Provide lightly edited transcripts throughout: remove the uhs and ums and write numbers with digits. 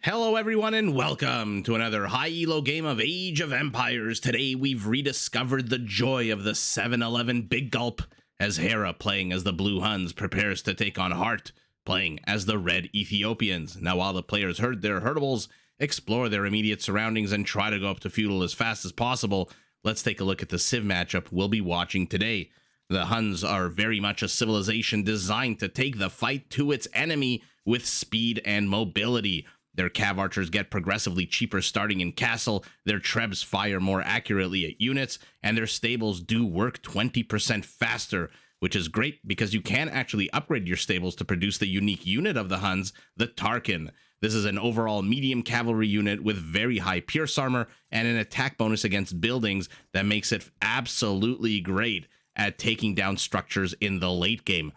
Hello everyone and welcome to another high elo game of Age of Empires. Today we've rediscovered the joy of the 7-11 Big Gulp as Hera, playing as the blue Huns, prepares to take on Hearttt, playing as the red Ethiopians. Now while the players herd their herdables, explore their immediate surroundings, and try to go up to Feudal as fast as possible, let's take a look at the Civ matchup we'll be watching today. The Huns are very much a civilization designed to take the fight to its enemy with speed and mobility. Their cav archers get progressively cheaper starting in castle, their trebs fire more accurately at units, and their stables do work 20% faster, which is great because you can actually upgrade your stables to produce the unique unit of the Huns, the Tarkin. This is an overall medium cavalry unit with very high pierce armor and an attack bonus against buildings that makes it absolutely great at taking down structures in the late game.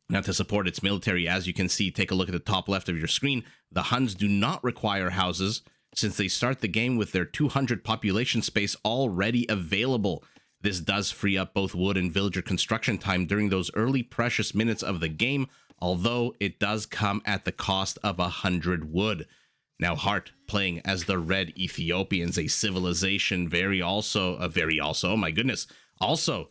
Now, to support its military, as you can see, take a look at the top left of your screen, the Huns do not require houses since they start the game with their 200 population space already available. This does free up both wood and villager construction time during those early precious minutes of the game, although it does come at the cost of 100 wood. Now, Hearttt, playing as the red Ethiopians, a civilization also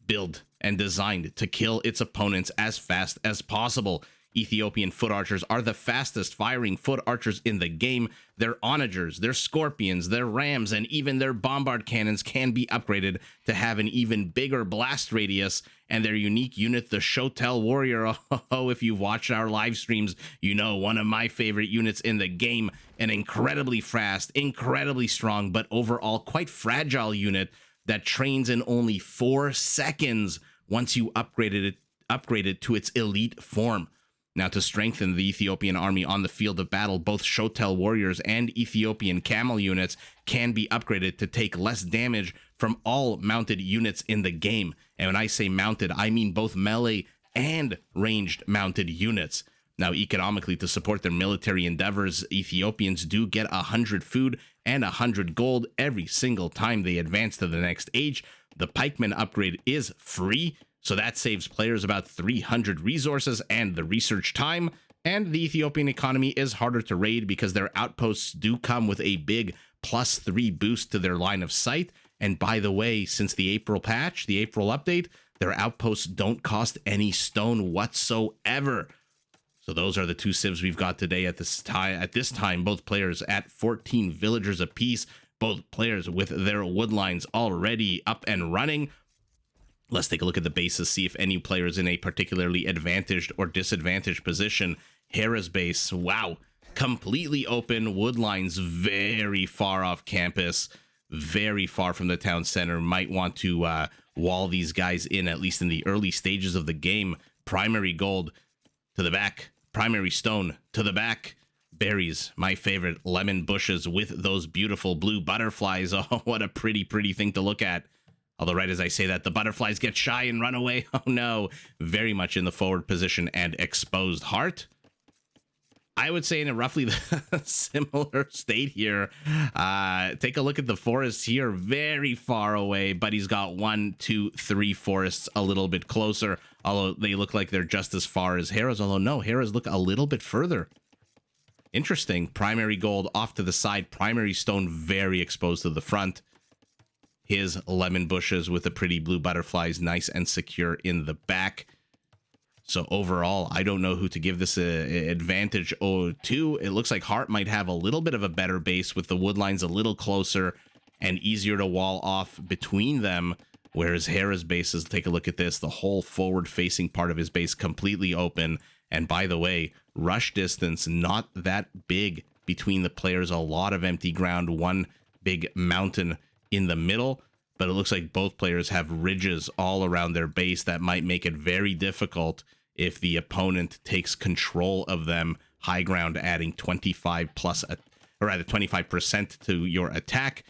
built and designed to kill its opponents as fast as possible. Ethiopian foot archers are the fastest firing foot archers in the game. Their onagers, their scorpions, their rams, and even their bombard cannons can be upgraded to have an even bigger blast radius. And their unique unit, the Shotel warrior, if you've watched our live streams, you know, one of my favorite units in the game, an incredibly fast, incredibly strong, but overall quite fragile unit that trains in only 4 seconds once you upgrade it to its elite form. Now, to strengthen the Ethiopian army on the field of battle, both Shotel warriors and Ethiopian camel units can be upgraded to take less damage from all mounted units in the game. And when I say mounted, I mean both melee and ranged mounted units. Now, economically, to support their military endeavors, Ethiopians do get 100 food and 100 gold every single time they advance to the next age. The pikeman upgrade is free, so that saves players about 300 resources and the research time. And the Ethiopian economy is harder to raid because their outposts do come with a big +3 boost to their line of sight. And by the way, since the April patch, the April update, their outposts don't cost any stone whatsoever. So those are the two civs we've got today at this time, both players at 14 villagers apiece, both players with their wood lines already up and running. Let's take a look at the bases, see if any player is in a particularly advantaged or disadvantaged position. Hera's base, wow, completely open, wood lines very far off campus, very far from the town center. Might want to wall these guys in, at least in the early stages of the game. Primary gold to the back, primary stone to the back, berries, my favorite, lemon bushes with those beautiful blue butterflies. Oh, what a pretty thing to look at. Although right as I say that, the butterflies get shy and run away. Oh no, very much in the forward position and exposed. Hearttt, I would say in a roughly similar state here. Take a look at the forests here, very far away, but he's got 1, 2, 3 forests a little bit closer, although they look like they're just as far as Hera's, although no, Hera's look a little bit further. Interesting. Primary gold off to the side, primary stone very exposed to the front. His lemon bushes with the pretty blue butterflies nice and secure in the back. So overall, I don't know who to give this advantage to. It looks like Hearttt might have a little bit of a better base with the wood lines a little closer and easier to wall off between them, whereas Hera's base is, take a look at this, the whole forward-facing part of his base completely open. And by the way, rush distance not that big between the players, a lot of empty ground, one big mountain in the middle, but it looks like both players have ridges all around their base that might make it very difficult if the opponent takes control of them. High ground adding 25% to your attack.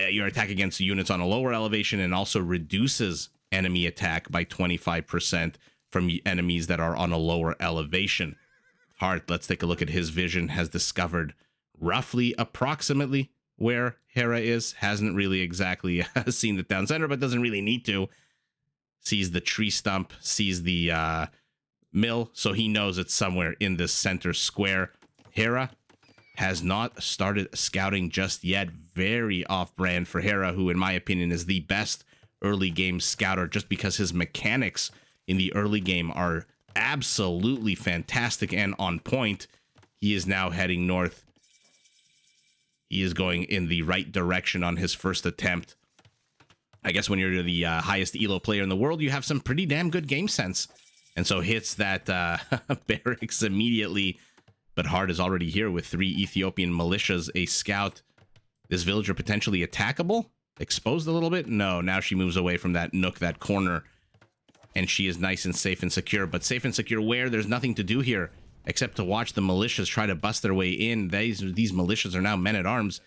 Your attack against units on a lower elevation, and also reduces enemy attack by 25% from enemies that are on a lower elevation. Hearttt, let's take a look at his vision, has discovered approximately where Hera is. Hasn't really exactly seen the town center, but doesn't really need to. Sees the tree stump, sees the mill, so he knows it's somewhere in this center square. Hera has not started scouting just yet. Very off-brand for Hera, who in my opinion is the best early game scouter, just because his mechanics in the early game are absolutely fantastic and on point. He is now heading north. He is going in the right direction on his first attempt. I guess when you're the highest Elo player in the world, you have some pretty damn good game sense. And so hits that barracks immediately. But Hearttt is already here with 3 Ethiopian militias, a scout. This villager potentially attackable? Exposed a little bit? No, now she moves away from that nook, that corner. And she is nice and safe and secure. But safe and secure where? There's nothing to do here except to watch the militias try to bust their way in. These militias are now men-at-arms.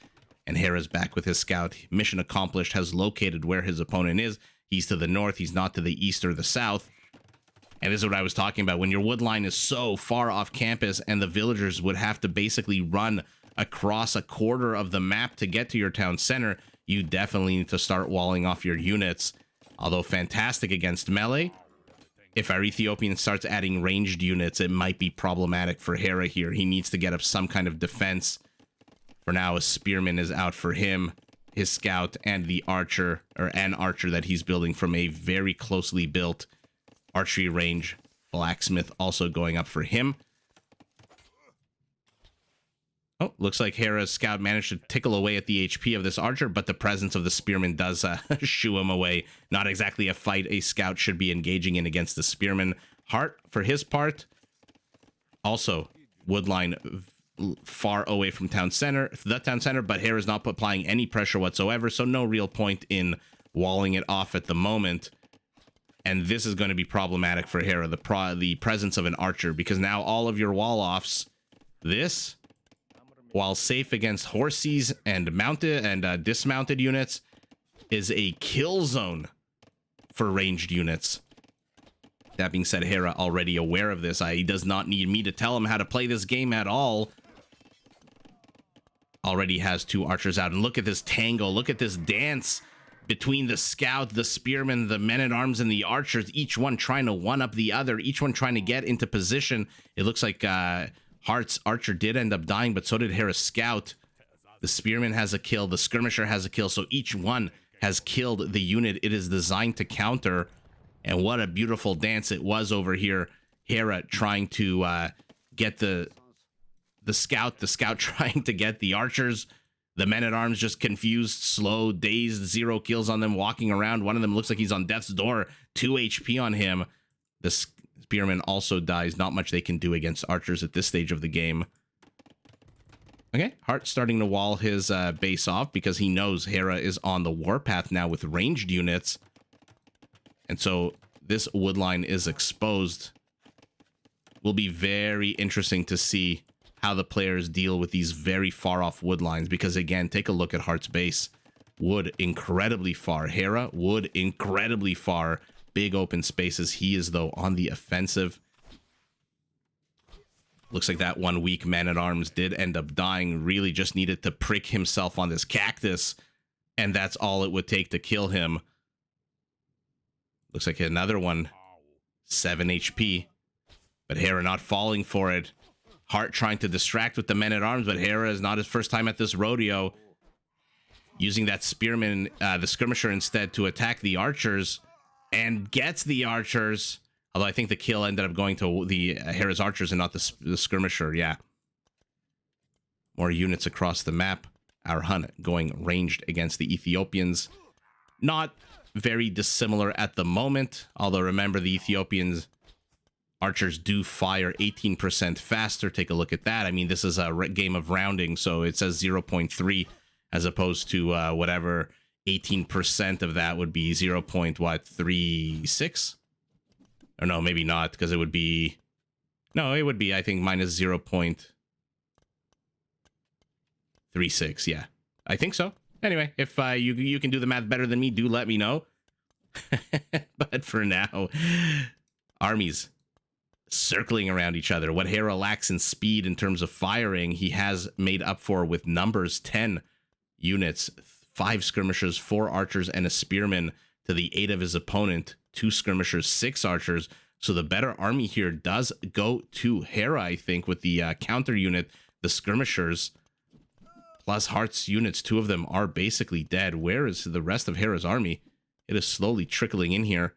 And Hera's back with his scout. Mission accomplished, has located where his opponent is. He's to the north, he's not to the east or the south. And this is what I was talking about. When your wood line is so far off campus and the villagers would have to basically run across a quarter of the map to get to your town center, you definitely need to start walling off your units. Although fantastic against melee, if our Ethiopian starts adding ranged units, it might be problematic for Hera here. He needs to get up some kind of defense. For now, a spearman is out for him, his scout, and the archer, or an archer that he's building from a very closely built archery range. Blacksmith also going up for him. Oh, looks like Hera's scout managed to tickle away at the HP of this archer, but the presence of the spearman does shoo him away. Not exactly a fight a scout should be engaging in against the spearman. Hearttt, for his part, also woodline far away from town center, but Hera's not applying any pressure whatsoever, so no real point in walling it off at the moment. And this is going to be problematic for Hera, the presence of an archer, because now all of your wall-offs, this, while safe against horses and mounted and dismounted units, is a kill zone for ranged units. That being said, Hera already aware of this. He does not need me to tell him how to play this game at all. Already has 2 archers out, and look at this tango, look at this dance between the scout, the spearman, the men-at-arms, and the archers, each one trying to one-up the other, each one trying to get into position. It looks like Heartt's archer did end up dying, but so did Hera's scout. The spearman has a kill, the skirmisher has a kill, so each one has killed the unit it is designed to counter. And what a beautiful dance it was over here. Hera trying to get the scout trying to get the archers. The men-at-arms just confused, slow, dazed, 0 kills on them, walking around. One of them looks like he's on death's door, 2 HP on him. The spearman also dies. Not much they can do against archers at this stage of the game. Okay, Hearttt starting to wall his base off because he knows Hera is on the warpath now with ranged units. And so this woodline is exposed. Will be very interesting to see how the players deal with these very far off wood lines, because again, take a look at Heartt's base. Wood incredibly far. Hera, wood incredibly far. Big open spaces. He is, though, on the offensive. Looks like that one weak man-at-arms did end up dying. Really just needed to prick himself on this cactus, and that's all it would take to kill him. Looks like another one. 7 HP. But Hera not falling for it. Hearttt trying to distract with the men-at-arms, but Hera is not his first time at this rodeo. Using that spearman, the skirmisher instead, to attack the archers, and gets the archers. Although I think the kill ended up going to the Hera's archers and not the skirmisher, yeah. More units across the map. Our Hun going ranged against the Ethiopians. Not very dissimilar at the moment, although remember the Ethiopians... Archers do fire 18% faster. Take a look at that. I mean, this is a game of rounding, so it says 0.3 as opposed to whatever 18% of that would be 0.36? Or no, maybe not, because it would be... No, it would be, I think, minus 0.36, yeah. I think so. Anyway, if you can do the math better than me, do let me know. But for now, armies circling around each other. What Hera lacks in speed in terms of firing, he has made up for with numbers. 10 units, 5 skirmishers, 4 archers, and a spearman to the 8 of his opponent. 2 skirmishers, 6 archers. So the better army here does go to Hera, I think, with the counter unit. The The skirmishers plus Heartt's units, 2 of them are basically dead. Where is the rest of Hera's army? It is slowly trickling in here.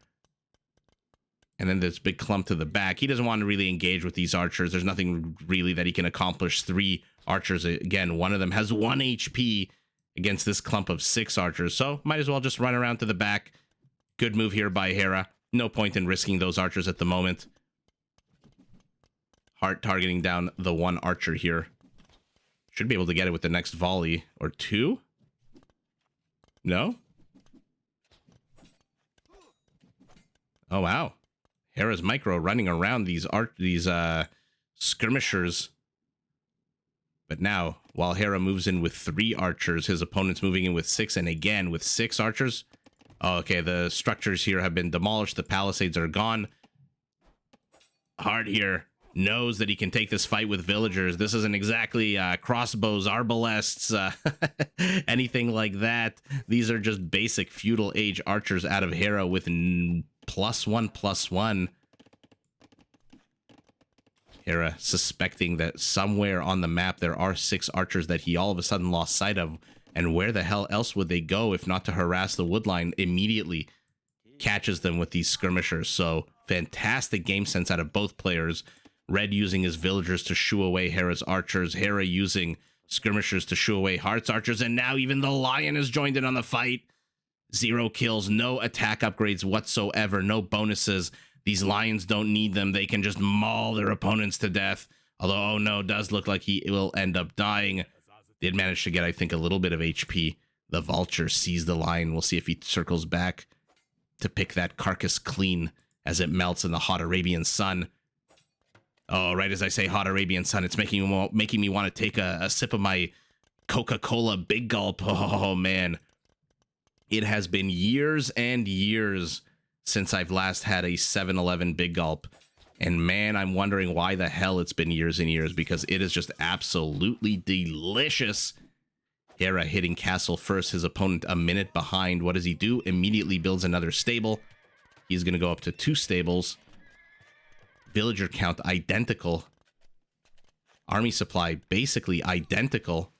And then this big clump to the back. He doesn't want to really engage with these archers. There's nothing really that he can accomplish. 3 archers. Again, one of them has 1 HP against this clump of 6 archers. So might as well just run around to the back. Good move here by Hera. No point in risking those archers at the moment. Heartt targeting down the 1 archer here. Should be able to get it with the next volley. Or 2? No? Oh, wow. Hera's micro running around these skirmishers. But now, while Hera moves in with 3 archers, his opponent's moving in with 6, and again with 6 archers. Oh, okay, the structures here have been demolished. The palisades are gone. Heartt here knows that he can take this fight with villagers. This isn't exactly crossbows, arbalests, anything like that. These are just basic feudal age archers out of Hera with +1/+1. Hera suspecting that somewhere on the map there are 6 archers that he all of a sudden lost sight of. And where the hell else would they go if not to harass the woodline? Immediately catches them with these skirmishers. So fantastic game sense out of both players. Red using his villagers to shoo away Hera's archers. Hera using skirmishers to shoo away Heartt's archers. And now even the lion has joined in on the fight. 0 kills, no attack upgrades whatsoever, no bonuses. These lions don't need them. They can just maul their opponents to death. Although, oh no, does look like he will end up dying. Did manage to get, I think, a little bit of HP. The vulture sees the lion. We'll see if he circles back to pick that carcass clean as it melts in the hot Arabian sun. Oh, right as I say hot Arabian sun, it's making me want to take a sip of my Coca-Cola Big Gulp. Oh, man. It has been years and years since I've last had a 7-Eleven Big Gulp. And man, I'm wondering why the hell it's been years and years, because it is just absolutely delicious. Hera hitting castle first, his opponent a minute behind. What does he do? Immediately builds another stable. He's going to go up to 2 stables. Villager count identical. Army supply basically identical.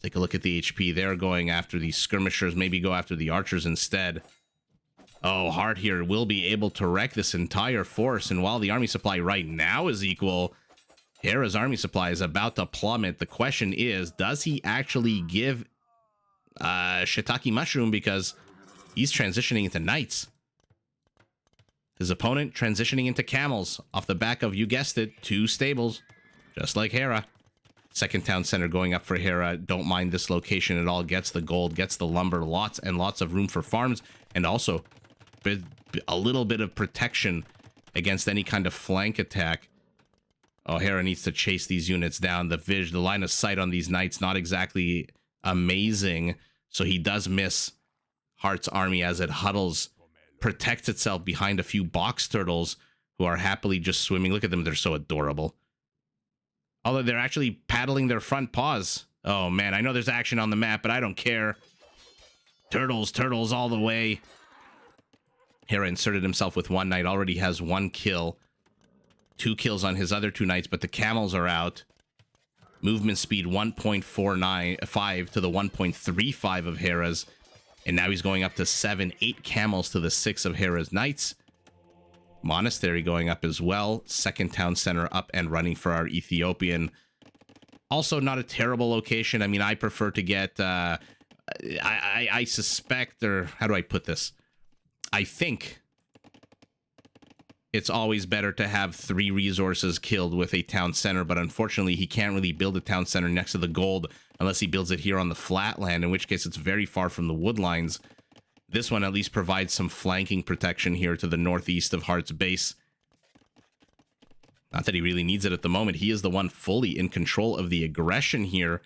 Take a look at the HP. They're going after these skirmishers. Maybe go after the archers instead. Oh, Heartt here will be able to wreck this entire force. And while the army supply right now is equal, Hera's army supply is about to plummet. The question is, does he actually give shiitake mushroom? Because he's transitioning into knights. His opponent transitioning into camels off the back of, you guessed it, 2 stables, just like Hera. Second town center going up for Hera. Don't mind this location at all. Gets the gold, gets the lumber, lots and lots of room for farms, and also a little bit of protection against any kind of flank attack. Oh, Hera needs to chase these units down. The line of sight on these knights, not exactly amazing. So he does miss Heartt's army as it huddles, protects itself behind a few box turtles who are happily just swimming. Look at them. They're so adorable. Although they're actually paddling their front paws. Oh, man, I know there's action on the map, but I don't care. Turtles, turtles all the way. Hera inserted himself with 1 knight, already has 1 kill. 2 kills on his other 2 knights, but the camels are out. Movement speed 1.45 to the 1.35 of Hera's. And now he's going up to 7, 8 camels to the 6 of Hera's knights. Monastery going up as well. Second town center up and running for our Ethiopian. Also not a terrible location. I mean, I prefer to get... I suspect, or how do I put this? I think it's always better to have 3 resources killed with a town center, but unfortunately he can't really build a town center next to the gold unless he builds it here on the flatland, in which case it's very far from the wood lines. This one at least provides some flanking protection here to the northeast of Heartt's base. Not that he really needs it at the moment. He is the one fully in control of the aggression here.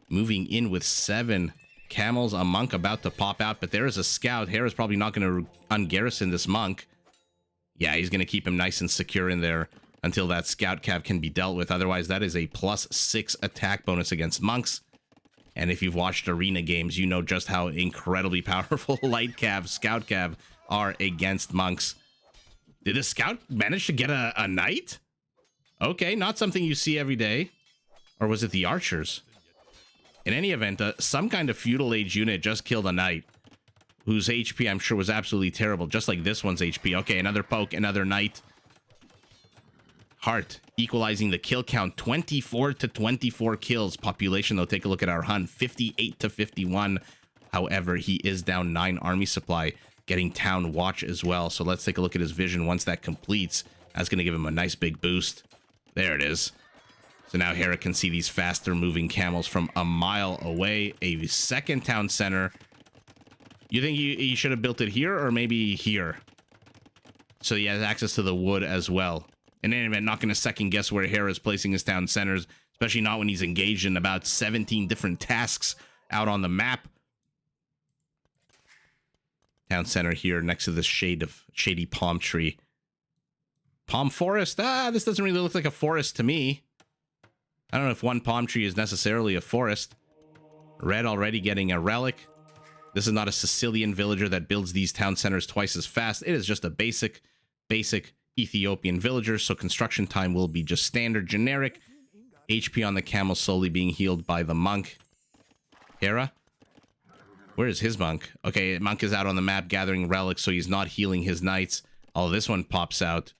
Moving in with 7 camels, a monk about to pop out, but there is a scout. Hera's probably not going to ungarrison this monk. Yeah, he's going to keep him nice and secure in there until that scout cav can be dealt with. Otherwise, that is a +6 attack bonus against monks. And if you've watched arena games, you know just how incredibly powerful light cav, scout cav are against monks. Did the scout manage to get a knight? Okay, not something you see every day. Or was it the archers? In any event, some kind of feudal age unit just killed a knight, whose HP I'm sure was absolutely terrible, just like this one's HP. Okay, another poke, another knight. Hearttt equalizing the kill count, 24 to 24 kills. Population, though, take a look at our Hun, 58 to 51. However, he is down 9 army supply, getting town watch as well. So let's take a look at his vision once that completes. That's going to give him a nice big boost. There it is. So now Hera can see these faster moving camels from a mile away. A second town center. You think he should have built it here or maybe here? So he has access to the wood as well. In any event, not going to second guess where Hera is placing his town centers, especially not when he's engaged in about 17 different tasks out on the map. Town center here next to this shady palm tree. Palm forest? This doesn't really look like a forest to me. I don't know if one palm tree is necessarily a forest. Red already getting a relic. This is not a Sicilian villager that builds these town centers twice as fast. It is just a basic Ethiopian villager, so construction time will be just standard, generic. HP on the camel slowly being healed by the monk. Hera? Where is his monk? Okay, monk is out on the map gathering relics, so he's not healing his knights. Oh, this one pops out.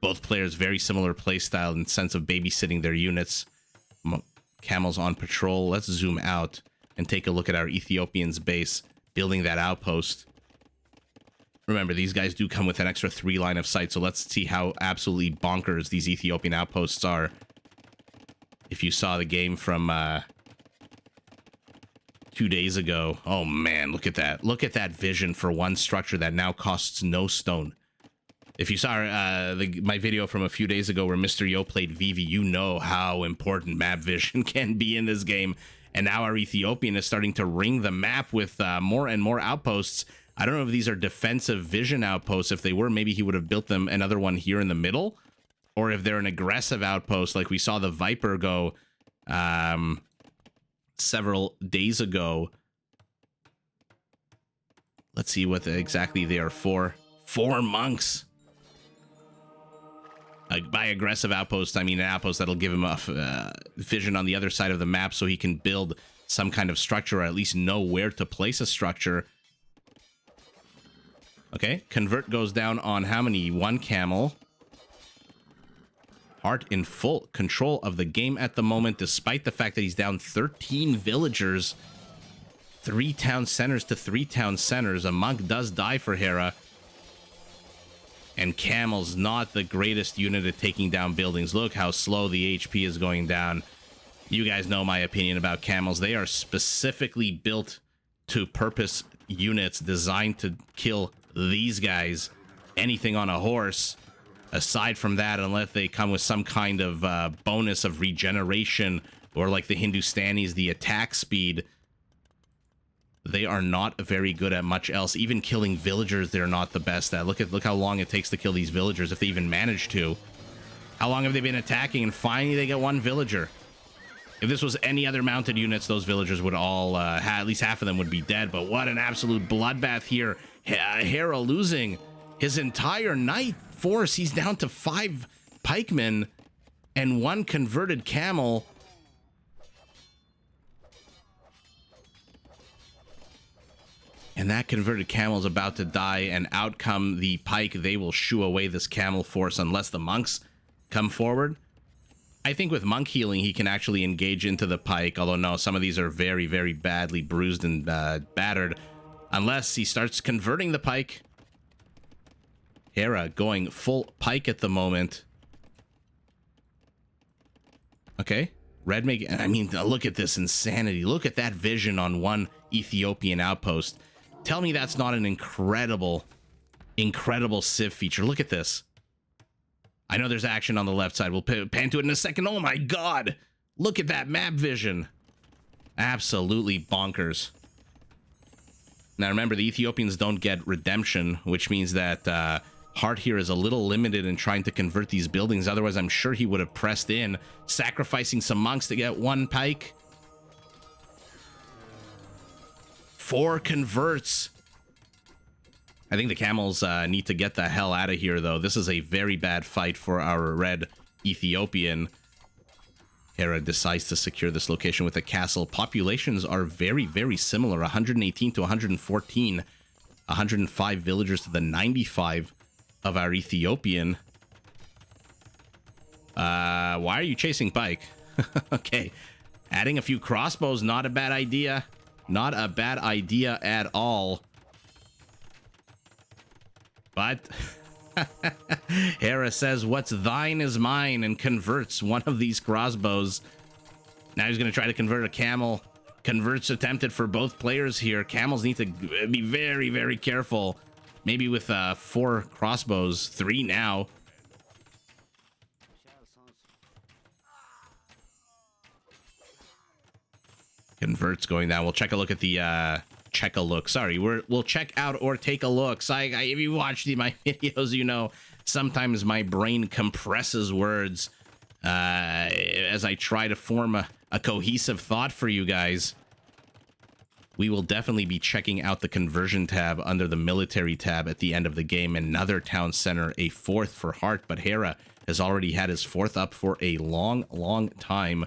Both players very similar playstyle and sense of babysitting their units. Camels on patrol. Let's zoom out and take a look at our Ethiopians base, building that outpost. Remember, these guys do come with an extra 3 line of sight, so let's see how absolutely bonkers these Ethiopian outposts are. If you saw the game from 2 days ago, oh man, look at that. Look at that vision for one structure that now costs no stone. If you saw my video from a few days ago where Mr. Yo played Vivi, you know how important map vision can be in this game. And now our Ethiopian is starting to ring the map with more and more outposts. I don't know if these are defensive vision outposts. If they were, maybe he would have built them another one here in the middle. Or if they're an aggressive outpost, like we saw the Viper go several days ago. Let's see what exactly they are for. 4 monks. By aggressive outpost, I mean an outpost that'll give him a vision on the other side of the map so he can build some kind of structure or at least know where to place a structure. Okay, convert goes down on how many? 1 camel. Hearttt in full control of the game at the moment, despite the fact that he's down 13 villagers. 3 town centers to 3 town centers. A monk does die for Hera. And Camel's not the greatest unit at taking down buildings. Look how slow the HP is going down. You guys know my opinion about Camels. They are specifically built to purpose units designed to kill these guys. Anything on a horse. Aside from that, unless they come with some kind of bonus of regeneration, or like the Hindustanis, the attack speed, they are not very good at much else. Even killing villagers, they're not the best at. Look how long it takes to kill these villagers, if they even manage to. How long have they been attacking? And finally, they get 1 villager. If this was any other mounted units, those villagers would all, at least half of them would be dead. But what an absolute bloodbath here. Hera losing his entire knight force. He's down to 5 pikemen and 1 converted camel. And that converted camel is about to die, and out come the pike. They will shoo away this camel force unless the monks come forward. I think with monk healing, he can actually engage into the pike. Although, no, some of these are very, very badly bruised and battered. Unless he starts converting the pike. Hera going full pike at the moment. Okay. Red I mean, look at this insanity. Look at that vision on 1 Ethiopian outpost. Tell me that's not an incredible Civ feature. Look at this. I know there's action on the left side. We'll pan to it in a second. Oh my god. Look at that map vision. Absolutely bonkers. Now remember, the Ethiopians don't get redemption, which means that Hearttt here is a little limited in trying to convert these buildings. Otherwise, I'm sure he would have pressed in, sacrificing some monks to get 1 pike. 4 converts. I think the camels need to get the hell out of here, though. This is a very bad fight for our red Ethiopian. Hera decides to secure this location with a castle. Populations are very, very similar. 118 to 114. 105 villagers to the 95 of our Ethiopian. Why are you chasing Pike? Okay. Adding a few crossbows, not a bad idea. Not a bad idea at all. But Hera says, what's thine is mine, and converts one of these crossbows. Now he's going to try to convert a camel. Converts attempted for both players here. Camels need to be very, very careful. Maybe with 4 crossbows, 3 now. Converts going down. We'll check a look at the check a look. Sorry, we'll check out or take a look. So if you watched my videos, you know sometimes my brain compresses words as I try to form a cohesive thought for you guys. We will definitely be checking out the conversion tab under the military tab at the end of the game. Another town center, a 4th for Hearttt, but Hera has already had his 4th up for a long, long time,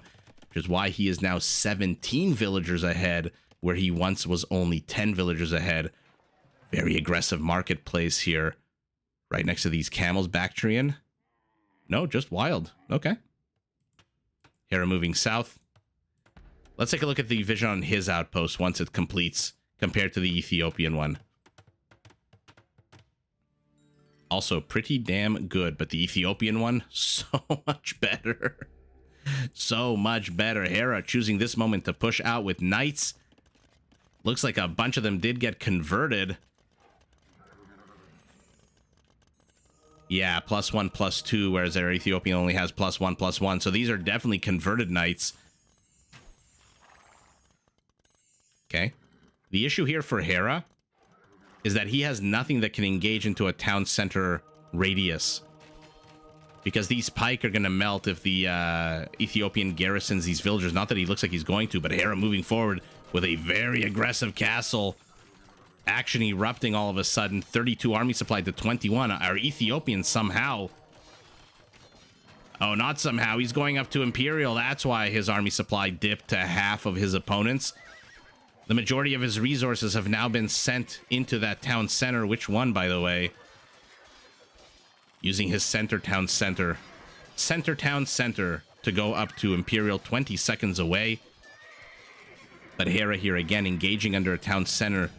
which is why he is now 17 villagers ahead, where he once was only 10 villagers ahead. Very aggressive marketplace here, right next to these camels. Bactrian? No, just wild. Okay. Hera moving south. Let's take a look at the vision on his outpost once it completes compared to the Ethiopian one. Also pretty damn good, but the Ethiopian one, so much better. So much better. Hera choosing this moment to push out with knights. Looks like a bunch of them did get converted. Yeah, +1, +2, whereas their Ethiopian only has +1, +1. So these are definitely converted knights. Okay. The issue here for Hera is that he has nothing that can engage into a town center radius, because these pike are going to melt if the Ethiopian garrisons these villagers. Not that he looks like he's going to, but Hera moving forward with a very aggressive castle. Action erupting all of a sudden. 32 army supply to 21. Our Ethiopian somehow... Oh, not somehow. He's going up to Imperial. That's why his army supply dipped to half of his opponents. The majority of his resources have now been sent into that town center. Which one, by the way? Using his center town center to go up to Imperial, 20 seconds away. But Hera here again engaging under a town center.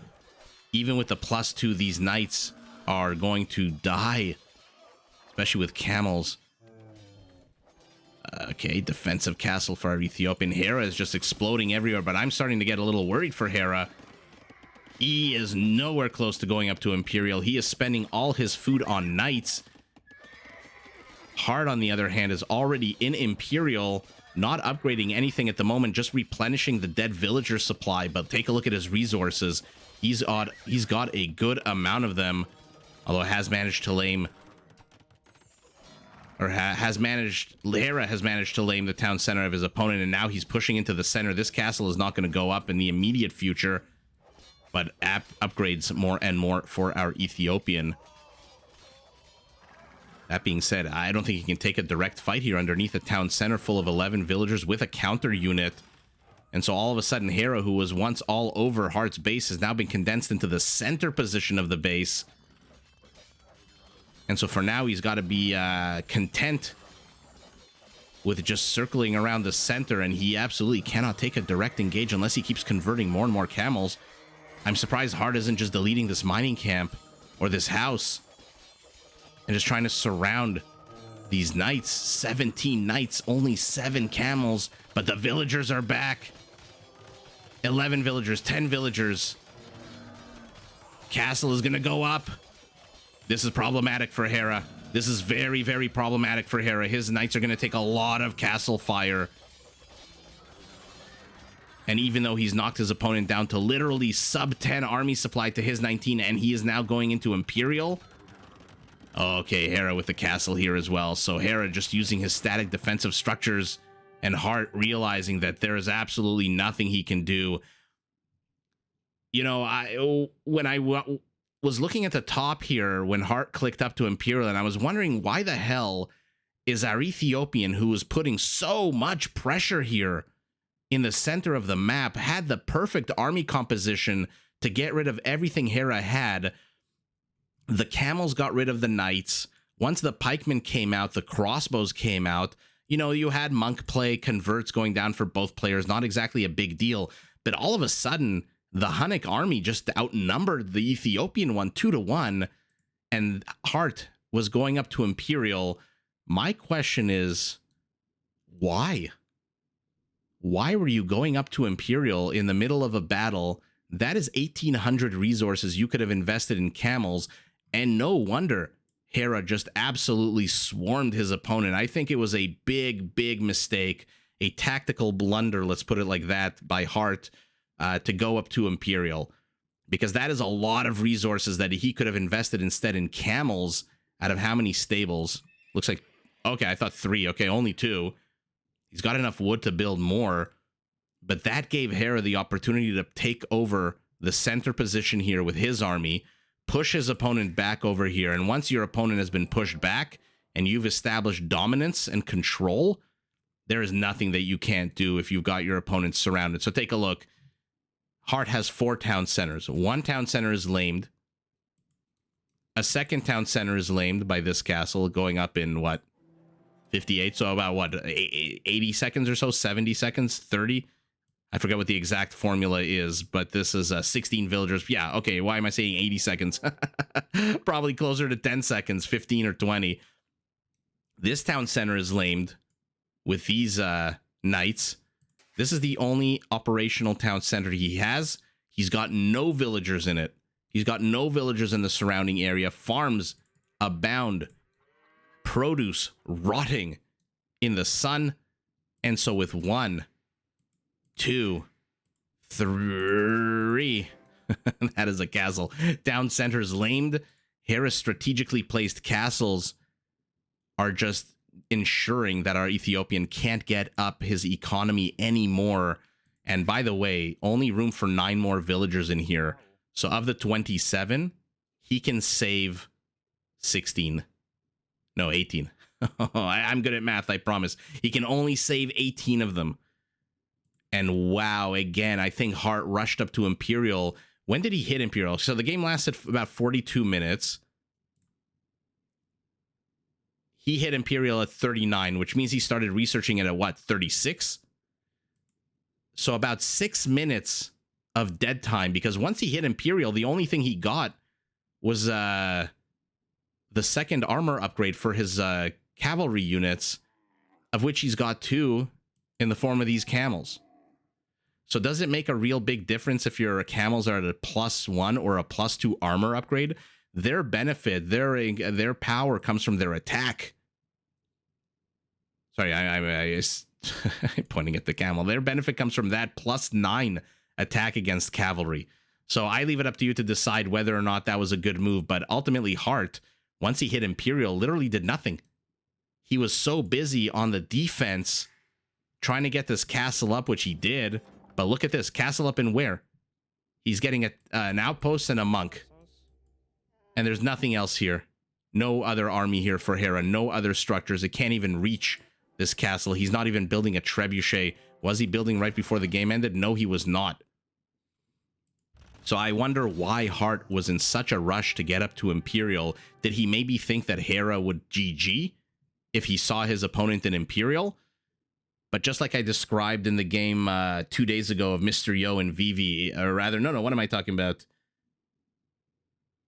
Even with the +2, these knights are going to die, especially with camels. Okay, defensive castle for our Ethiopian. Hera is just exploding everywhere, but I'm starting to get a little worried for Hera. He is nowhere close to going up to Imperial. He is spending all his food on knights. Hearttt, on the other hand, is already in Imperial, not upgrading anything at the moment, just replenishing the dead villager supply. But take a look at his resources. He's got a good amount of them, although has managed to lame... Hera has managed to lame the town center of his opponent, and now he's pushing into the center. This castle is not going to go up in the immediate future, but upgrades more and more for our Ethiopian. That being said, I don't think he can take a direct fight here underneath a town center full of 11 villagers with a counter unit. And so all of a sudden, Hera, who was once all over Heartt's base, has now been condensed into the center position of the base. And so for now, he's got to be content with just circling around the center, and he absolutely cannot take a direct engage unless he keeps converting more and more camels. I'm surprised Hearttt isn't just deleting this mining camp or this house and just trying to surround these knights. 17 knights, only 7 camels, but the villagers are back. 11 villagers, 10 villagers. Castle is going to go up. This is problematic for Hera. This is very, very problematic for Hera. His knights are going to take a lot of castle fire. And even though he's knocked his opponent down to literally sub 10 army supply to his 19, and he is now going into Imperial. Okay, Hera with the castle here as well. So Hera just using his static defensive structures, and Hearttt realizing that there is absolutely nothing he can do. You know, when I was looking at the top here when Hearttt clicked up to Imperial, and I was wondering why the hell is our Ethiopian, who was putting so much pressure here in the center of the map, had the perfect army composition to get rid of everything Hera had. The camels got rid of the knights. Once the pikemen came out, the crossbows came out. You know, you had monk play, converts going down for both players, not exactly a big deal. But all of a sudden, the Hunnic army just outnumbered the Ethiopian one 2-1, and Hearttt was going up to Imperial. My question is, why? Why were you going up to Imperial in the middle of a battle? That is 1,800 resources you could have invested in camels, and no wonder Hera just absolutely swarmed his opponent. I think it was a big, big mistake, a tactical blunder, let's put it like that, by Hearttt to go up to Imperial, because that is a lot of resources that he could have invested instead in camels out of how many stables? Looks like, okay, I thought 3. Okay, only 2. He's got enough wood to build more, but that gave Hera the opportunity to take over the center position here with his army, push his opponent back over here, and once your opponent has been pushed back and you've established dominance and control, there is nothing that you can't do if you've got your opponent surrounded. So take a look. Hearttt has 4 town centers. 1 town center is lamed. A second town center is lamed by this castle, going up in, what, 58? So about, what, 80 seconds or so? 70 seconds? 30? I forget what the exact formula is, but this is 16 villagers. Yeah, okay, why am I saying 80 seconds? Probably closer to 10 seconds, 15 or 20. This town center is lamed with these knights. This is the only operational town center he has. He's got no villagers in it. He's got no villagers in the surrounding area. Farms abound. Produce rotting in the sun. And so with 1, 2, 3, that is a castle. Town centers lamed. Hera's strategically placed castles are just ensuring that our Ethiopian can't get up his economy anymore. And by the way, only room for 9 more villagers in here. So of the 27, he can save 16. No, 18. I'm good at math, I promise. He can only save 18 of them. And wow, again, I think Hearttt rushed up to Imperial. When did he hit Imperial? So the game lasted about 42 minutes. He hit Imperial at 39, which means he started researching it at, what, 36? So about 6 minutes of dead time, because once he hit Imperial, the only thing he got was the second armor upgrade for his cavalry units, of which he's got 2 in the form of these camels. So does it make a real big difference if your camels are at a +1 or a +2 armor upgrade? Their benefit, their power comes from their attack. Sorry, I'm pointing at the camel. Their benefit comes from that +9 attack against cavalry. So I leave it up to you to decide whether or not that was a good move. But ultimately, Hearttt, once he hit Imperial, literally did nothing. He was so busy on the defense trying to get this castle up, which he did. But look at this. Castle up in where? He's getting an outpost and a monk. And there's nothing else here. No other army here for Hera. No other structures. It can't even reach this castle. He's not even building a trebuchet. Was he building right before the game ended? No, he was not. So I wonder why Hearttt was in such a rush to get up to Imperial. Did he maybe think that Hera would GG if he saw his opponent in Imperial? But just like I described in the game 2 days ago of Mr. Yo and Vivi, or rather, no, what am I talking about?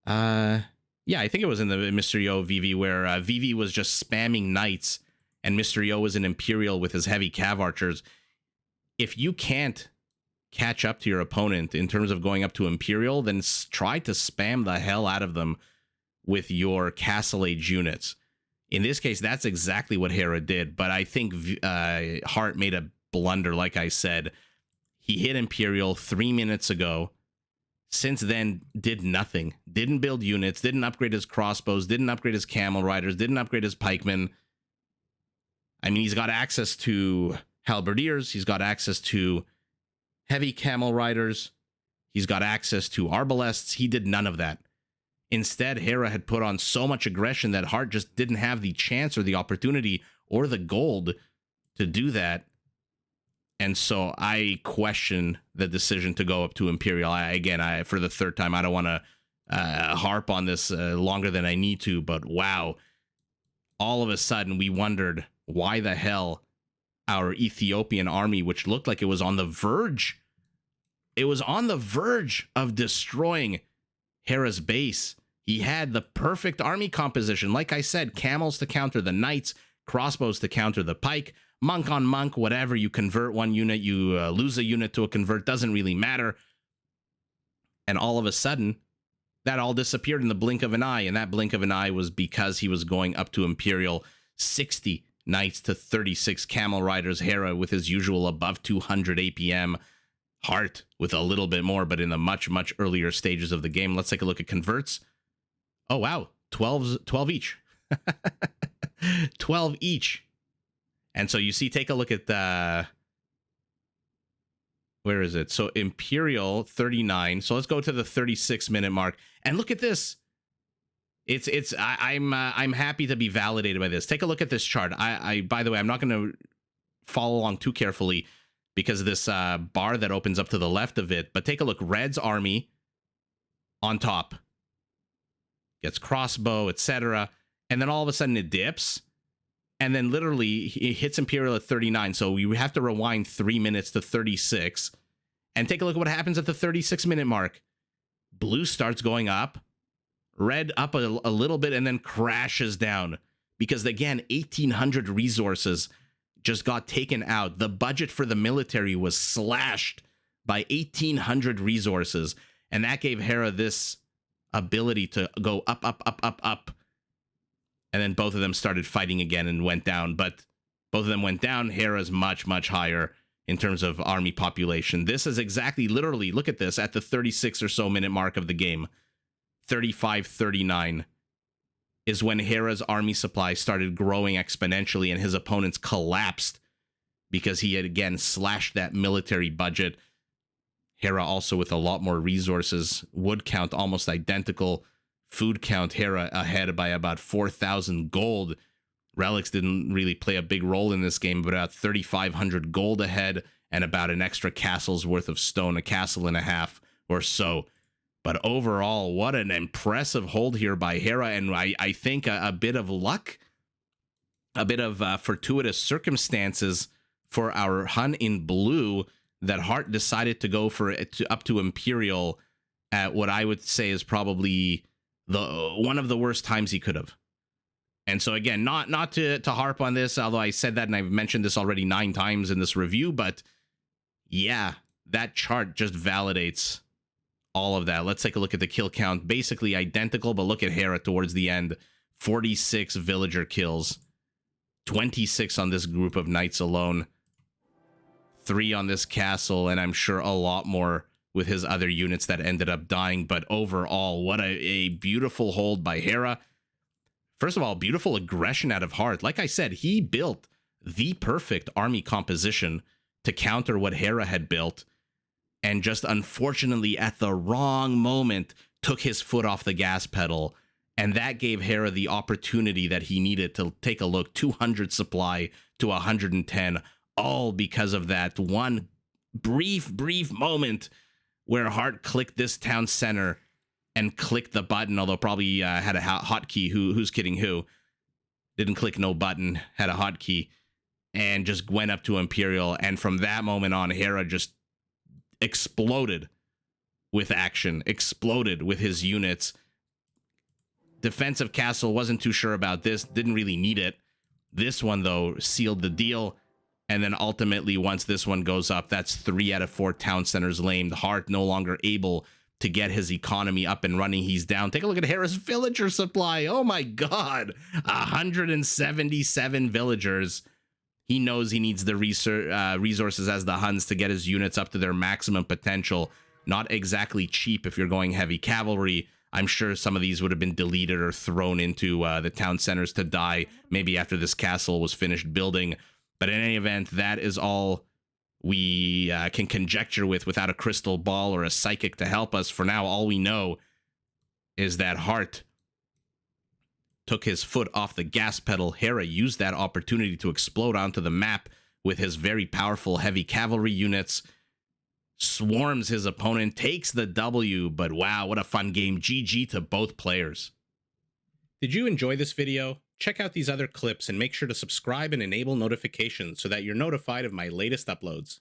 Yeah, I think it was in the Mr. Yo Vivi, where Vivi was just spamming knights and Mr. Yo was in Imperial with his heavy cav archers. If you can't catch up to your opponent in terms of going up to Imperial, then try to spam the hell out of them with your Castle Age units. In this case, that's exactly what Hera did, but I think Hearttt made a blunder, like I said. He hit Imperial 3 minutes ago. Since then, did nothing. Didn't build units, didn't upgrade his crossbows, didn't upgrade his camel riders, didn't upgrade his pikemen. I mean, he's got access to halberdiers, he's got access to heavy camel riders, he's got access to arbalests. He did none of that. Instead, Hera had put on so much aggression that Hearttt just didn't have the chance or the opportunity or the gold to do that. And so I question the decision to go up to Imperial. Again, for the third time, I don't want to harp on this longer than I need to, but wow. All of a sudden, we wondered why the hell our Ethiopian army, which looked like it was on the verge, of destroying Hera's base. He had the perfect army composition. Like I said, camels to counter the knights, crossbows to counter the pike, monk on monk, whatever. You convert one unit, you lose a unit to a convert, doesn't really matter. And all of a sudden, that all disappeared in the blink of an eye. And that blink of an eye was because he was going up to Imperial. 60 knights to 36 camel riders. Hera with his usual above 200 APM. Hearttt with a little bit more, but in the much, much earlier stages of the game. Let's take a look at converts. Oh, wow. 12 each. 12 each. And so you see, take a look at the... Where is it? So Imperial 39. So let's go to the 36-minute mark. And look at this. I'm happy to be validated by this. Take a look at this chart. By the way, I'm not going to follow along too carefully because of this bar that opens up to the left of it. But take a look. Red's army on top gets crossbow, etc. And then all of a sudden it dips. And then literally it hits Imperial at 39. So we have to rewind 3 minutes to 36. And take a look at what happens at the 36-minute mark. Blue starts going up. Red up a little bit and then crashes down. Because again, 1,800 resources just got taken out. The budget for the military was slashed by 1,800 resources. And that gave Hera this ability to go up, up, up, up, up. And then both of them started fighting again and went down. But both of them went down. Hera's much, much higher in terms of army population. This is exactly, literally, look at this, at the 36 or so minute mark of the game. 35-39 is when Hera's army supply started growing exponentially and his opponents collapsed because he had, again, slashed that military budget. Hera also with a lot more resources. Wood count almost identical. Food count, Hera ahead by about 4,000 gold. Relics didn't really play a big role in this game, but about 3,500 gold ahead and about an extra castle's worth of stone, a castle and a half or so. But overall, what an impressive hold here by Hera, and I think a bit of luck, a bit of fortuitous circumstances for our Hun in blue that Hearttt decided to go for it up to Imperial at what I would say is probably one of the worst times he could have. And so again, not to harp on this, although I said that and I've mentioned this already 9 times in this review, but yeah, that chart just validates all of that. Let's take a look at the kill count. Basically identical, but look at Hera towards the end. 46 villager kills. 26 on this group of knights alone. 3 on this castle, and I'm sure a lot more with his other units that ended up dying. But overall, what a beautiful hold by Hera. First of all, beautiful aggression out of Hearttt. Like I said, he built the perfect army composition to counter what Hera had built. And just unfortunately at the wrong moment took his foot off the gas pedal. And that gave Hera the opportunity that he needed to take a look. 200 supply to 110. All because of that one brief moment where Hearttt clicked this town center and clicked the button, although probably had a hotkey. Who's kidding who? Didn't click no button, had a hotkey, and just went up to Imperial. And from that moment on, Hera just exploded with action, exploded with his units. Defensive castle, wasn't too sure about this, didn't really need it. This one, though, sealed the deal. And then ultimately, once this one goes up, that's 3 out of 4 town centers lamed. Hearttt no longer able to get his economy up and running. He's down. Take a look at Hera's villager supply. Oh my god. 177 villagers. He knows he needs the resources as the Huns to get his units up to their maximum potential. Not exactly cheap if you're going heavy cavalry. I'm sure some of these would have been deleted or thrown into the town centers to die, maybe after this castle was finished building. But in any event, that is all we can conjecture without a crystal ball or a psychic to help us. For now, all we know is that Hearttt took his foot off the gas pedal. Hera used that opportunity to explode onto the map with his very powerful heavy cavalry units, swarms his opponent, takes the W, but wow, what a fun game. GG to both players. Did you enjoy this video? Check out these other clips and make sure to subscribe and enable notifications so that you're notified of my latest uploads.